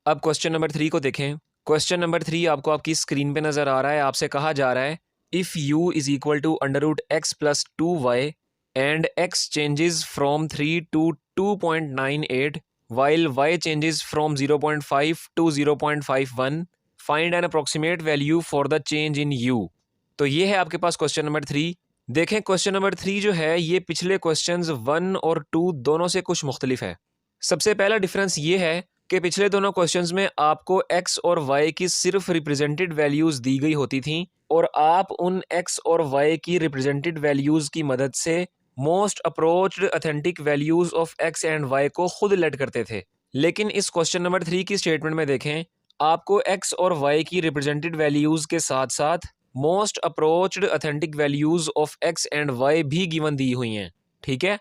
अब question number 3 को देखें। क्वेश्चन नंबर 3 आपको आपकी स्क्रीन पे नज़र आ रहा है। आपसे कहा जा रहा है if u is equal to under root x plus 2y and x changes from 3 to 2.98 while y changes from 0.5 to 0.51 find an approximate value for the change in u। तो ये है आपके पास क्वेश्चन नंबर 3। देखें question number 3 जो है ये पिछले questions 1 और 2 दोनों से कुछ मुख्तलिफ है। सबसे पहला डिफरेंस ये है कि पिछले दोनों क्वेश्चंस में आपको x और y की सिर्फ रिप्रेजेंटेड वैल्यूज़ दी गई होती थी और आप उन x और y की रिप्रेजेंटेड वैल्यूज़ की मदद से most approached authentic values of x and y को खुद लेट करते थे। लेकिन इस क्वेश्चन नंबर 3 की स्टेटमेंट में देखें, आपको x और y की रिप्रेजेंटेड वैल्यूज़ के साथ साथ most approached authentic values of x and y भी गिवन दी हुई हैं। ठीक है।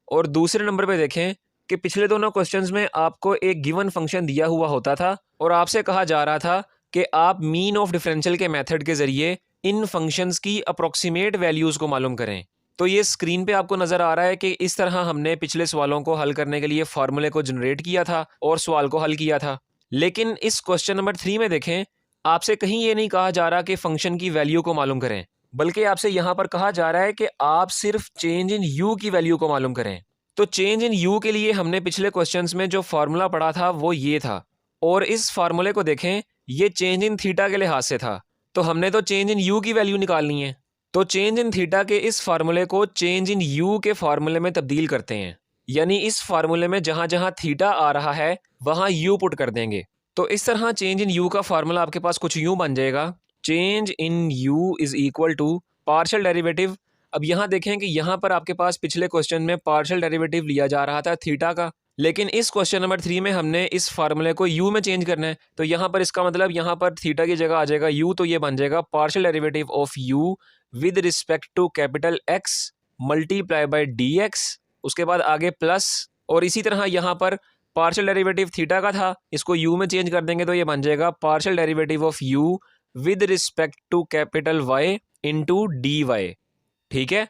और दूसरे नंबर पे देखें कि पिछले दोनों क्वेश्चंस में आपको एक गिवन फंक्शन दिया हुआ होता था और आपसे कहा जा रहा था कि आप मीन ऑफ डिफरेंशियल के मेथड के ज़रिए इन फंक्शंस की अप्रोक्सीमेट वैल्यूज़ को मालूम करें। तो ये स्क्रीन पे आपको नज़र आ रहा है कि इस तरह हमने पिछले सवालों को हल करने के लिए फार्मूले को जनरेट किया था और सवाल को हल किया था। लेकिन इस क्वेश्चन नंबर 3 में देखें, आपसे कहीं ये नहीं कहा जा रहा कि फ़ंक्शन की वैल्यू को मालूम करें, बल्कि आपसे यहाँ पर कहा जा रहा है कि आप सिर्फ चेंज इन यू की वैल्यू को मालूम करें। तो चेंज इन यू के लिए हमने पिछले क्वेश्चंस में जो फार्मूला पढ़ा था वो ये था और इस फार्मूले को देखें, ये चेंज इन थीटा के लिहाज से था। तो हमने तो चेंज इन यू की वैल्यू निकालनी है। तो चेंज इन थीटा के इस फार्मूले को चेंज इन यू के फार्मूले में तब्दील करते हैं, यानी इस फार्मूले में जहां जहां थीटा आ रहा है वहां यू पुट कर देंगे। तो इस तरह चेंज इन यू का फार्मूला आपके पास कुछ यूं बन जाएगा, change in u is equal to partial derivative. अब यहाँ देखें कि यहाँ पर आपके पास पिछले क्वेश्चन में पार्शियल डेरिवेटिव लिया जा रहा था थीटा का, लेकिन इस क्वेश्चन नंबर 3 में हमने इस फार्मूले को u में चेंज करना है। तो यहाँ पर इसका मतलब यहाँ पर थीटा की जगह आ जाएगा u, तो ये बन जाएगा partial derivative of u with respect to capital x multiply by dx, उसके बाद आगे प्लस, और इसी तरह यहाँ पर पार्शियल डेरिवेटिव थीटा का था, इसको u में चेंज कर देंगे तो ये बन जाएगा partial derivative of u with respect to capital y into dy। ठीक है।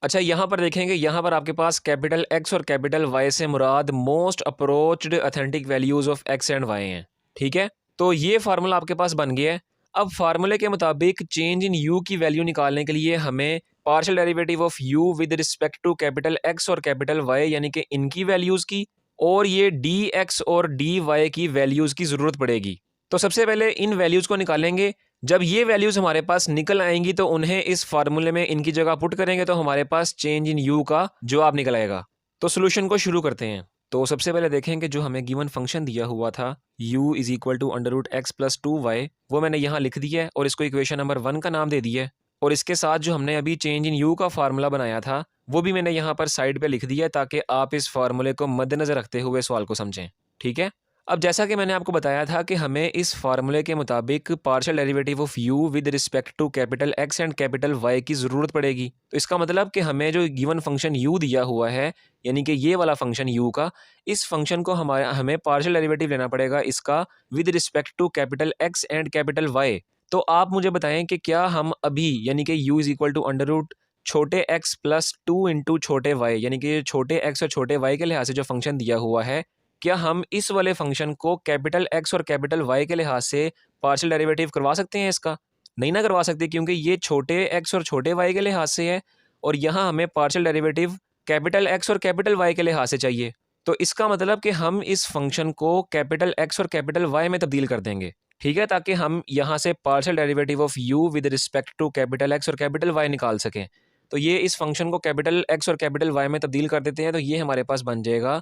अच्छा, यहाँ पर देखेंगे, यहाँ पर आपके पास कैपिटल X और कैपिटल Y से मुराद most approached authentic values of X and Y हैं। ठीक है। तो ये फार्मूला आपके पास बन गया है। अब फार्मूले के मुताबिक चेंज इन U की वैल्यू निकालने के लिए हमें partial derivative of U with respect to capital X और कैपिटल Y यानी कि इनकी वैल्यूज़ की और ये dx और dy की वैल्यूज़ की ज़रूरत पड़ेगी। तो सबसे पहले इन वैल्यूज़ को निकालेंगे। जब ये वैल्यूज़ हमारे पास निकल आएंगी तो उन्हें इस फार्मूले में इनकी जगह पुट करेंगे तो हमारे पास चेंज इन यू का जवाब निकल आएगा। तो सोल्यूशन को शुरू करते हैं। तो सबसे पहले देखेंगे जो हमें गिवन फंक्शन दिया हुआ था u is equal to under root x plus 2y, वो मैंने यहाँ लिख दिया है और इसको इक्वेशन नंबर 1 का नाम दे दिया है। और इसके साथ जो हमने अभी चेंज इन यू का फार्मूला बनाया था वो भी मैंने यहाँ पर साइड पर लिख दिया है ताकि आप इस फार्मूले को मद्देनज़र रखते हुए सवाल को समझें। ठीक है। अब जैसा कि मैंने आपको बताया था कि हमें इस फार्मूले के मुताबिक partial derivative of u with respect to capital x and capital y की ज़रूरत पड़ेगी। तो इसका मतलब कि हमें जो गिवन फंक्शन u दिया हुआ है, यानी कि ये वाला फंक्शन u का, इस फंक्शन को हमें पार्शियल डेरिवेटिव लेना पड़ेगा इसका with respect to capital x and capital y। तो आप मुझे बताएं कि क्या हम अभी यानी कि u is equal to under root छोटे x प्लस 2 इंटू छोटे y, यानी कि छोटे x और छोटे y के लिहाज से जो फंक्शन दिया हुआ है, क्या हम इस वाले फंक्शन को कैपिटल X और कैपिटल Y के लिहाज से पार्शियल डेरिवेटिव करवा सकते हैं? इसका नहीं ना करवा सकते, क्योंकि ये छोटे x और छोटे y के लिहाज से है और यहाँ हमें पार्शियल डेरिवेटिव कैपिटल X और कैपिटल Y के लिहाज से चाहिए। तो इसका मतलब कि हम इस फंक्शन को कैपिटल X और कैपिटल Y में तब्दील कर देंगे। ठीक है, ताकि हम यहाँ से partial derivative of u with respect to capital X और कैपिटल Y निकाल सकें। तो ये इस फंक्शन को कैपिटल X और कैपिटल Y में तब्दील कर देते हैं। तो ये हमारे पास बन जाएगा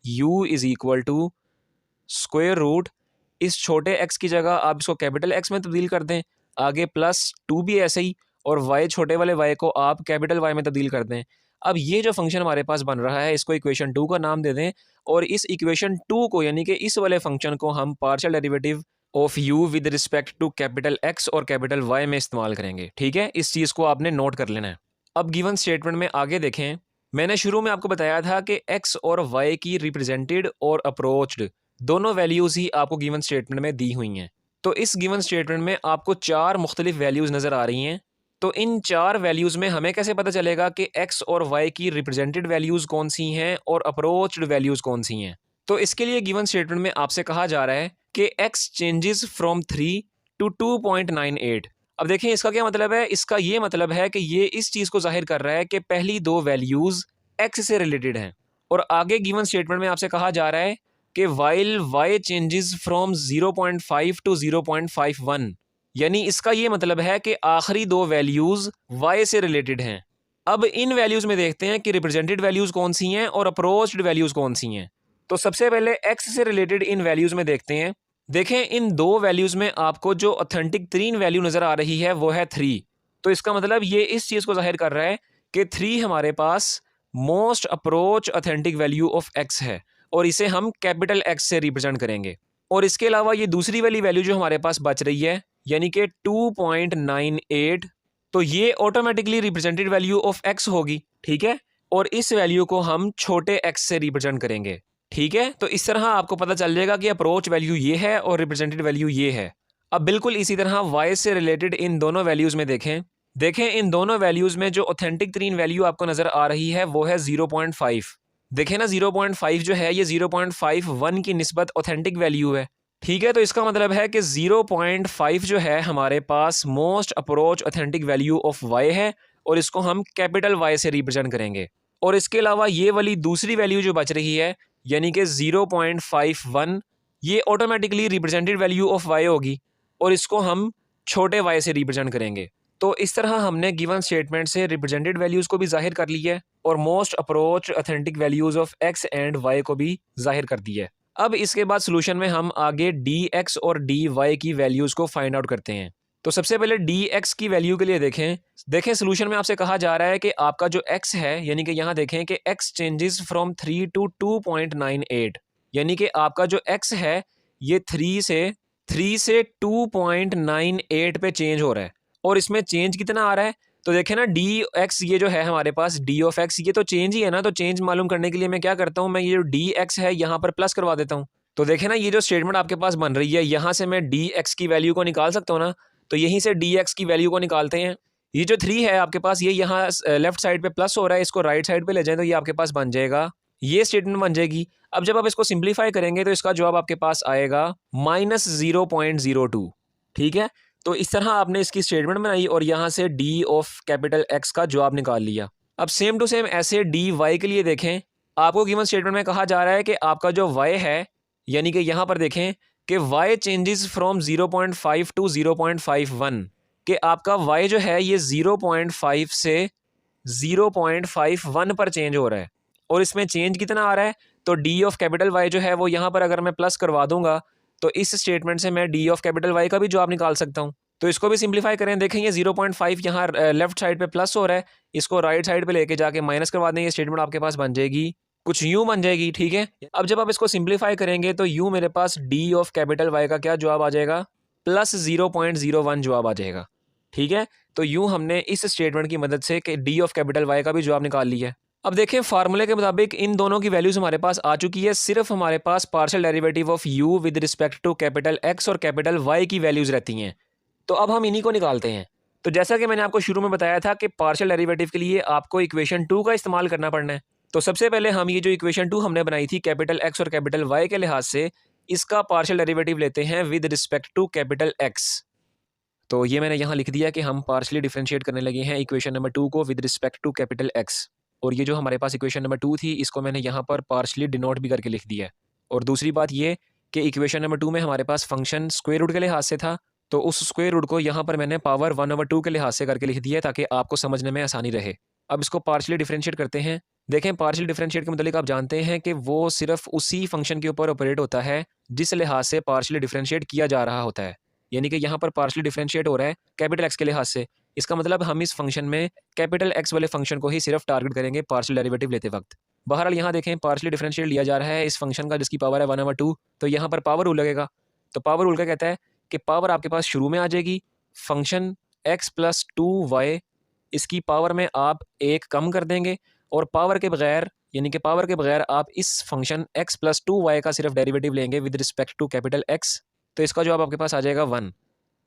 u is equal to square root, इस छोटे x की जगह आप इसको कैपिटल X में तब्दील कर दें, आगे प्लस 2 भी ऐसे ही, और y छोटे वाले y को आप कैपिटल Y में तब्दील कर दें। अब ये जो फंक्शन हमारे पास बन रहा है इसको इक्वेशन 2 का नाम दे दें और इस इक्वेशन 2 को यानी कि इस वाले फंक्शन को हम partial derivative of u with respect to capital X और कैपिटल Y में इस्तेमाल करेंगे। ठीक है, इस चीज़ को आपने नोट कर लेना है। अब गिवन स्टेटमेंट में आगे देखें, मैंने शुरू में आपको बताया था कि x और y की रिप्रेजेंटेड और अप्रोच्ड दोनों वैल्यूज़ ही आपको गिवन स्टेटमेंट में दी हुई हैं। तो इस गिवन स्टेटमेंट में आपको 4 मुख्तलिफ वैल्यूज़ नज़र आ रही हैं। तो इन 4 वैल्यूज़ में हमें कैसे पता चलेगा कि x और y की रिप्रेजेंटेड वैल्यूज़ कौन सी हैं और अप्रोच्ड वैल्यूज़ कौन सी हैं? तो इसके लिए गिवन स्टेटमेंट में आपसे कहा जा रहा है कि x चेंजेस फ्रॉम 3 to 2.98। अब देखें इसका क्या मतलब है, इसका ये मतलब है कि ये इस चीज़ को जाहिर कर रहा है कि पहली दो वैल्यूज़ x से रिलेटेड हैं। और आगे गिवन स्टेटमेंट में आपसे कहा जा रहा है कि while y changes from 0.5 to 0.51, यानी इसका ये मतलब है कि आखिरी दो वैल्यूज़ y से रिलेटेड हैं। अब इन वैल्यूज़ में देखते हैं कि रिप्रेजेंटेड वैल्यूज़ कौन सी हैं और अप्रोच्ड वैल्यूज़ कौन सी हैं। तो सबसे पहले x से रिलेटेड इन वैल्यूज़ में देखते हैं। देखें इन दो वैल्यूज़ में आपको जो ऑथेंटिक तीन वैल्यू नज़र आ रही है वो है 3। तो इसका मतलब ये इस चीज़ को जाहिर कर रहा है कि 3 हमारे पास most approach authentic value of x है और इसे हम कैपिटल X से रिप्रेजेंट करेंगे। और इसके अलावा ये दूसरी वाली वैल्यू जो हमारे पास बच रही है यानी कि 2.98, तो ये automatically represented value of x होगी, ठीक है। और इस वैल्यू को हम छोटे x से रिप्रेजेंट करेंगे, ठीक है। तो इस तरह आपको पता चल जाएगा कि अप्रोच वैल्यू ये है और रिप्रेजेंटेड वैल्यू ये है। अब बिल्कुल इसी तरह y से रिलेटेड इन दोनों वैल्यूज़ में देखें इन दोनों वैल्यूज़ में जो ऑथेंटिक तीन वैल्यू आपको नज़र आ रही है वो है 0.5। देखें ना 0.5 जो है ये 0.51 की निस्बत ऑथेंटिक वैल्यू है, ठीक है। तो इसका मतलब है कि 0.5 जो है हमारे पास most approach authentic value of y है और इसको हम कैपिटल Y से रिप्रेजेंट करेंगे। और इसके अलावा ये वाली दूसरी वैल्यू जो बच रही है यानी कि 0.51, ये automatically represented value of y होगी और इसको हम छोटे y से रिप्रेजेंट करेंगे। तो इस तरह हमने गिवन स्टेटमेंट से रिप्रेजेंटेड वैल्यूज़ को भी जाहिर कर लिया है और most approach authentic values of x and y को भी जाहिर कर दिया है। अब इसके बाद सोल्यूशन में हम आगे dx और dy की वैल्यूज़ को फाइंड आउट करते हैं। तो सबसे पहले dx की वैल्यू के लिए देखें सोल्यूशन में आपसे कहा जा रहा है कि आपका जो x है यानी कि यहाँ देखें कि x चेंजेस फ्रॉम 3 to 2.98, यानी कि आपका जो x है ये 3 से 2.98 पे चेंज हो रहा है। और इसमें चेंज कितना आ रहा है तो देखें ना dx ये जो है हमारे पास d ऑफ x ये तो चेंज ही है ना। तो चेंज मालूम करने के लिए मैं क्या करता हूँ, मैं ये जो dx है यहाँ पर प्लस करवा देता हूँ। तो देखें ना ये जो स्टेटमेंट आपके पास बन रही है यहाँ से मैं dx की वैल्यू को निकाल सकता हूँ ना। तो यहीं से dx की वैल्यू को निकालते हैं। ये जो 3 है आपके पास ये यहाँ लेफ्ट साइड पे प्लस हो रहा है, इसको राइट साइड पे ले जाएं तो ये आपके पास बन जाएगा, ये स्टेटमेंट बन जाएगी। अब जब आप इसको सिंप्लीफाई करेंगे तो इसका जवाब आपके पास आएगा -0.02, ठीक है। तो इस तरह आपने इसकी स्टेटमेंट बनाई और यहाँ से d ऑफ कैपिटल x का जवाब निकाल लिया। अब सेम टू सेम ऐसे dy के लिए देखें, आपको गिवन स्टेटमेंट में कहा जा रहा है कि आपका जो y है यानी कि यहाँ पर देखें कि y चेंजेस फ्रॉम 0.5 to 0.51, कि आपका y जो है ये 0.5 से 0.51 पर चेंज हो रहा है। और इसमें चेंज कितना आ रहा है तो d ऑफ कैपिटल Y जो है वो यहाँ पर अगर मैं प्लस करवा दूंगा तो इस स्टेटमेंट से मैं d ऑफ कैपिटल Y का भी जवाब निकाल सकता हूँ। तो इसको भी सिंप्लीफाई करें, देखें ये 0.5 यहाँ लेफ्ट साइड पे प्लस हो रहा है, इसको राइट साइड पे लेके जाके माइनस करवा दें, ये स्टेटमेंट आपके पास बन जाएगी कुछ यूं बन जाएगी, ठीक है। अब जब आप इसको सिंप्लीफाई करेंगे तो यूं मेरे पास d ऑफ कैपिटल Y का क्या जवाब आ जाएगा +0.01 जवाब आ जाएगा, ठीक है। तो यूं हमने इस स्टेटमेंट की मदद से कि d ऑफ कैपिटल Y का भी जवाब निकाल लिया है। अब देखें फार्मूले के मुताबिक इन दोनों की वैल्यूज हमारे पास आ चुकी है, सिर्फ हमारे पास partial derivative of u with respect to capital x और कैपिटल Y की वैल्यूज रहती हैं। तो अब हम इन्हीं को निकालते हैं। तो जैसा कि मैंने आपको शुरू में बताया था कि पार्शियल डेरिवेटिव के लिए आपको इक्वेशन 2 का इस्तेमाल करना पड़ना है। तो सबसे पहले हम ये जो इक्वेशन 2 हमने बनाई थी कैपिटल x और कैपिटल Y के लिहाज से, इसका पार्शियल डेरिवेटिव लेते हैं with respect to capital x। तो ये मैंने यहाँ लिख दिया कि हम पार्शियली डिफरेंशिएट करने लगे हैं इक्वेशन नंबर 2 को with respect to capital x। और ये जो हमारे पास इक्वेशन नंबर 2 थी इसको मैंने यहाँ पर पार्शियली डिनोट भी करके लिख दिया है। और दूसरी बात ये कि इक्वेशन नंबर 2 में हमारे पास फंक्शन स्क्वायर रूट के लिहाज से था, तो उस स्क्वायर रूट को यहाँ पर मैंने पावर 1/2 के लिहाज से करके लिख दिया है ताकि आपको समझने में आसानी रहे। अब इसको पार्शियली डिफरेंशिएट करते हैं। देखें पार्शियल डिफरेंशिएट के मतलब आप जानते हैं कि वो सिर्फ उसी फंक्शन के ऊपर ऑपरेट होता है जिस लिहाज से पार्शियली डिफरेंशिएट किया जा रहा होता है। यानी कि यहाँ पर पार्शियली डिफरेंशिएट हो रहा है कैपिटल एक्स के लिहाज से, इसका मतलब हम इस फंक्शन में कैपिटल एक्स वाले फंक्शन को ही सिर्फ टारगेट करेंगे पार्शियल डेरिवेटिव लेते वक्त। बहरहाल यहाँ देखें पार्शियली डिफरेंशिएट लिया जा रहा है इस फंक्शन का जिसकी पावर है 1/2, तो यहाँ पर पावर रूल लगेगा। तो पावर रूल क्या कहता है कि पावर आपके पास शुरू में आ जाएगी फंक्शन x + 2y, इसकी पावर में आप 1 कम कर देंगे और पावर के बगैर यानी कि पावर के बगैर आप इस फंक्शन x + 2y का सिर्फ डेरिवेटिव लेंगे with respect to capital x। तो इसका जवाब आपके पास आ जाएगा 1।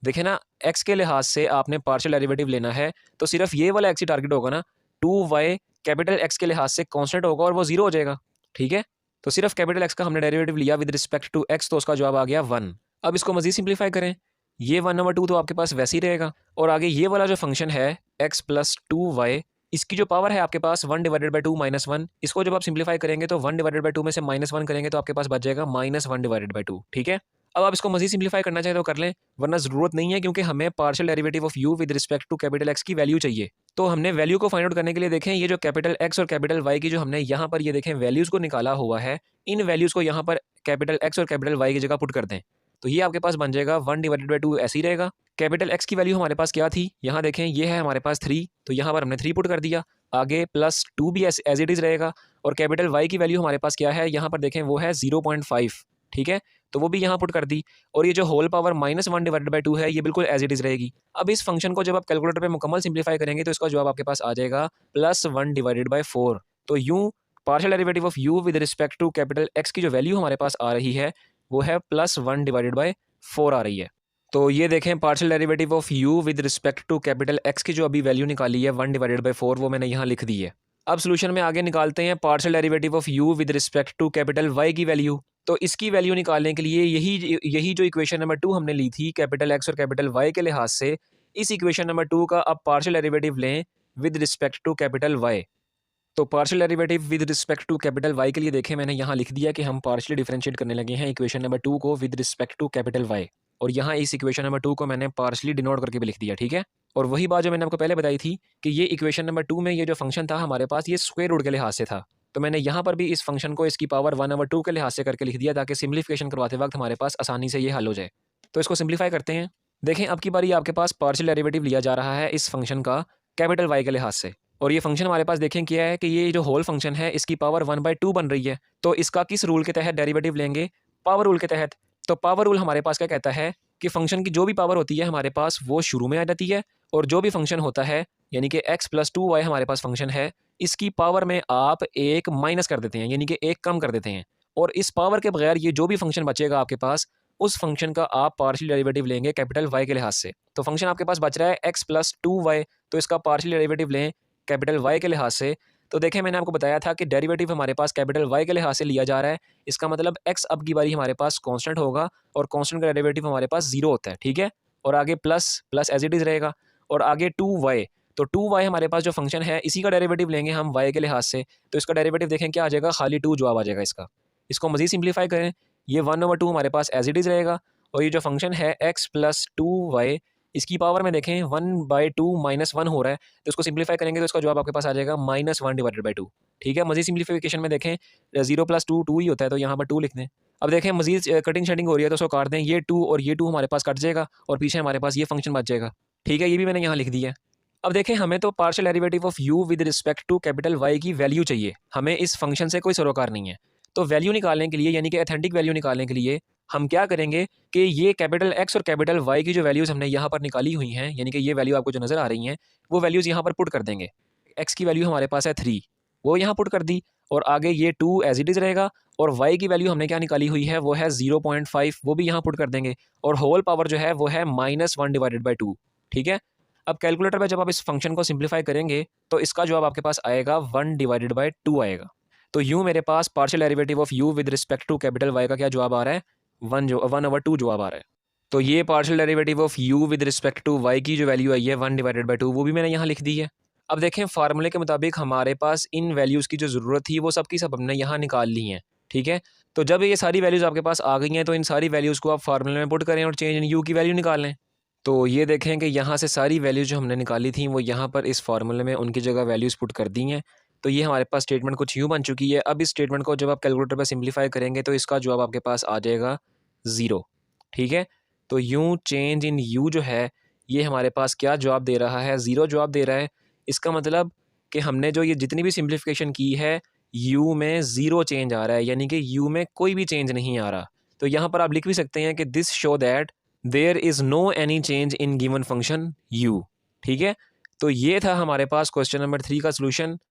देखें ना x के लिहाज से आपने पार्शियल डेरिवेटिव लेना है तो सिर्फ ये वाला x ही टारगेट होगा ना, 2y कैपिटल x के लिहाज से कांस्टेंट होगा और वो 0 हो जाएगा, ठीक है। तो सिर्फ कैपिटल x का हमने डेरिवेटिव लिया विद रिस्पेक्ट टू x, तो उसका जवाब आ गया 1। अब इसको मज़ीद सिंप्लीफाई करें, ये 1/2 तो आपके पास वैसे ही रहेगा, और आगे ये वाला जो फंक्शन है x प्लस 2y, इसकी जो पावर है आपके पास 1/2 माइनस 1, इसको जब आप सिंप्लीफाई करेंगे तो 1/2 में से -1 करेंगे तो आपके पास बच जाएगा -1/2। ठीक है, अब आप इसको मज़ीद सिंप्लीफाई करना चाहें तो कर लें, वरना ज़रूरत नहीं है, क्योंकि हमें partial derivative of u with respect to capital X की वैल्यू चाहिए। तो हमने वैल्यू को फाइंड आउट करने के लिए देखें, ये जो कैपिटल X और कैपिटल Y की जो हमने यहाँ पर ये देखें वैल्यूज़ को निकाला हुआ है, इन वैल्यूज़ को यहाँ पर कैपिटल X और कैपिटल Y की जगह पुट कर दें, तो ये आपके पास बन जाएगा 1/2 ऐसे ही रहेगा। कैपिटल X की वैल्यू हमारे पास क्या थी, यहाँ देखें ये है हमारे पास 3, तो यहाँ पर हमने 3 पुट कर दिया, आगे प्लस 2 भी एज इट इज़ रहेगा, और कैपिटल Y की वैल्यू हमारे पास क्या है, यहाँ पर देखें वो है 0.5। ठीक है, तो वो भी यहाँ पुट कर दी, और ये जो होल पावर -1/2 है ये बिल्कुल एज इट इज़ रहेगी। अब इस फंक्शन को जब आप कैलकुलेटर पे मुकम्मल सिंप्लीफाई करेंगे तो इसका जवाब आपके पास आ जाएगा +1/4। तो यूँ partial derivative of u with respect to capital X की जो वैल्यू हमारे पास आ रही है वो है +1/4 आ रही है। तो ये देखें partial derivative of u with respect to capital X की जो अभी वैल्यू निकाली है 1/4, वो मैंने यहाँ लिख दी है। अब सोल्यूशन में आगे निकालते हैं partial derivative of u with respect to capital Y की वैल्यू। तो इसकी वैल्यू निकालने के लिए यही जो इक्वेशन नंबर 2 हमने ली थी कैपिटल X और कैपिटल Y के लिहाज से, इस इक्वेशन नंबर 2 का अब पार्शियल डेरिवेटिव लें with respect to capital Y। तो partial derivative with respect to capital Y के लिए देखें मैंने यहाँ लिख दिया कि हम पार्शियली डिफरेंशिएट करने लगे हैं इक्वेशन नंबर 2 को with respect to capital Y, और यहाँ इस इक्वेशन नंबर 2 को मैंने पार्शियली डिनोट करके भी लिख दिया। ठीक है, और वही बात जो मैंने आपको पहले बताई थी कि ये इक्वेशन नंबर 2 में ये जो फंक्शन था हमारे पास ये स्क्वायर रूट के लिहाज से था, तो मैंने यहाँ पर भी इस फंक्शन को इसकी पावर 1/2 के लिहाज से करके लिख दिया ताकि सिम्प्लीफिकेशन करवाते वक्त हमारे पास आसानी से ये हल हो जाए। तो इसको सिंप्लीफाई करते हैं। देखें अब की बारी आपके पास पार्शियल डेरिवेटिव लिया जा रहा है इस फंक्शन का कैपिटल Y के लिहाज से, और ये फंक्शन हमारे पास देखें क्या है कि ये जो होल फंक्शन है इसकी पावर 1/2 बन रही है, तो इसका किस रूल के तहत डेरिवेटिव लेंगे, पावर रूल के तहत। तो पावर रूल हमारे पास क्या कहता है कि फंक्शन की जो भी पावर होती है हमारे पास वो शुरू में आ जाती है, और जो भी फंक्शन होता है यानी कि x प्लस 2y हमारे पास फंक्शन है, इसकी पावर में आप एक माइनस कर देते हैं, यानी कि एक कम कर देते हैं, और इस पावर के बगैर ये जो भी फंक्शन बचेगा आपके पास उस फंक्शन का आप पार्शियल डेरिवेटिव लेंगे कैपिटल Y के लिहाज से। तो फंक्शन आपके पास बच रहा है x प्लस 2y, तो इसका पार्शियल डेरिवेटिव लें कैपिटल Y के लिहाज से। तो देखें मैंने आपको बताया था कि डेरिवेटिव हमारे पास कैपिटल Y के लिहाज से लिया जा रहा है, इसका मतलब x अब की बारी हमारे पास कांस्टेंट होगा, और कांस्टेंट का डेरिवेटिव हमारे पास 0 होता है। ठीक है, और आगे plus plus as it is रहेगा, और आगे 2y, तो 2y हमारे पास जो फंक्शन है इसी का डेरिवेटिव लेंगे हम y के लिहाज से, तो इसका डेरिवेटिव देखें क्या आ जाएगा, खाली 2 जवाब आ जाएगा इसका। इसको मज़ीद सिंप्लीफाई करें, ये 1/2 हमारे पास एज इट इज़ रहेगा, और ये जो फंक्शन है x प्लस 2y इसकी पावर में देखें 1/2 माइनस 1 हो रहा है, तो इसको सिंप्लीफाई करेंगे तो इसका जवाब आपके पास आ जाएगा -1/2। ठीक है, मज़ीद सिंप्लीफिकेशन में देखें 0 प्लस 2 2 ही होता है, तो यहाँ पर 2 लिख दें। अब देखें मज़ीद कटिंग शेडिंग हो रही है तो उसको काट दें, ये 2 और ये 2 हमारे पास कट जाएगा, और पीछे हमारे पास ये फंक्शन बच जाएगा। ठीक है, ये भी मैंने यहाँ लिख दिया है। अब देखें हमें तो partial derivative of u with respect to capital Y की वैल्यू चाहिए, हमें इस फंक्शन से कोई सरोकार नहीं है। तो वैल्यू निकालने के लिए यानी कि ऑथेंटिक वैल्यू निकालने के लिए हम क्या करेंगे कि ये कैपिटल X और कैपिटल Y की जो वैल्यूज़ हमने यहाँ पर निकाली हुई हैं, यानी कि ये वैल्यू आपको जो नज़र आ रही हैं वो वैल्यूज़ यहाँ पर पुट कर देंगे। X की वैल्यू हमारे पास है 3, वो यहाँ पुट कर दी, और आगे ये 2 एज इट इज़ रहेगा, और Y की वैल्यू हमने क्या निकाली हुई है वो है 0.5, वो भी यहाँ पुट कर देंगे, और होल पावर जो है वो है -1/2। ठीक है, अब कैलकुलेटर में जब आप इस फंक्शन को सिंप्लीफाई करेंगे तो इसका जवाब आपके पास आएगा 1/2 आएगा। तो यूँ मेरे पास partial derivative of u with respect to capital Y का क्या जवाब आ रहा है, 1/2 जवाब आ रहा है। तो ये partial derivative of u with respect to y की जो वैल्यू आई है 1/2, वो भी मैंने यहाँ लिख दी है। अब देखें फार्मूले के मुताबिक हमारे पास इन वैल्यूज़ की जो ज़रूरत थी वो सब की सब हमने यहाँ निकाल ली हैं। ठीक है, तो जब ये सारी वैल्यूज़ आपके पास आ गई हैं तो इन सारी वैल्यूज़ को आप फार्मूले में पुट करें और चेंज इन u की वैल्यू निकाल लें। तो ये देखें कि यहाँ से सारी वैल्यूज़ जो हमने निकाली थी वो यहाँ पर इस फार्मूले में उनकी जगह वैल्यूज़ पुट कर दी हैं। तो ये हमारे पास स्टेटमेंट कुछ यूँ बन चुकी है। अब इस स्टेटमेंट को जब आप कैलकुलेटर पर सिंप्लीफाई करेंगे तो इसका जवाब आपके पास आ जाएगा 0। ठीक है, तो यूँ चेंज इन u जो है ये हमारे पास क्या जवाब दे रहा है, 0 जवाब दे रहा है। इसका मतलब कि हमने जो ये जितनी भी सिंप्लीफिकेशन की है u में 0 चेंज आ रहा है, यानी कि u में कोई भी चेंज नहीं आ रहा। तो यहाँ पर आप लिख भी सकते हैं कि this show that there is no any change in given function u। ठीक है, तो ये था हमारे पास क्वेश्चन नंबर 3 का सलूशन।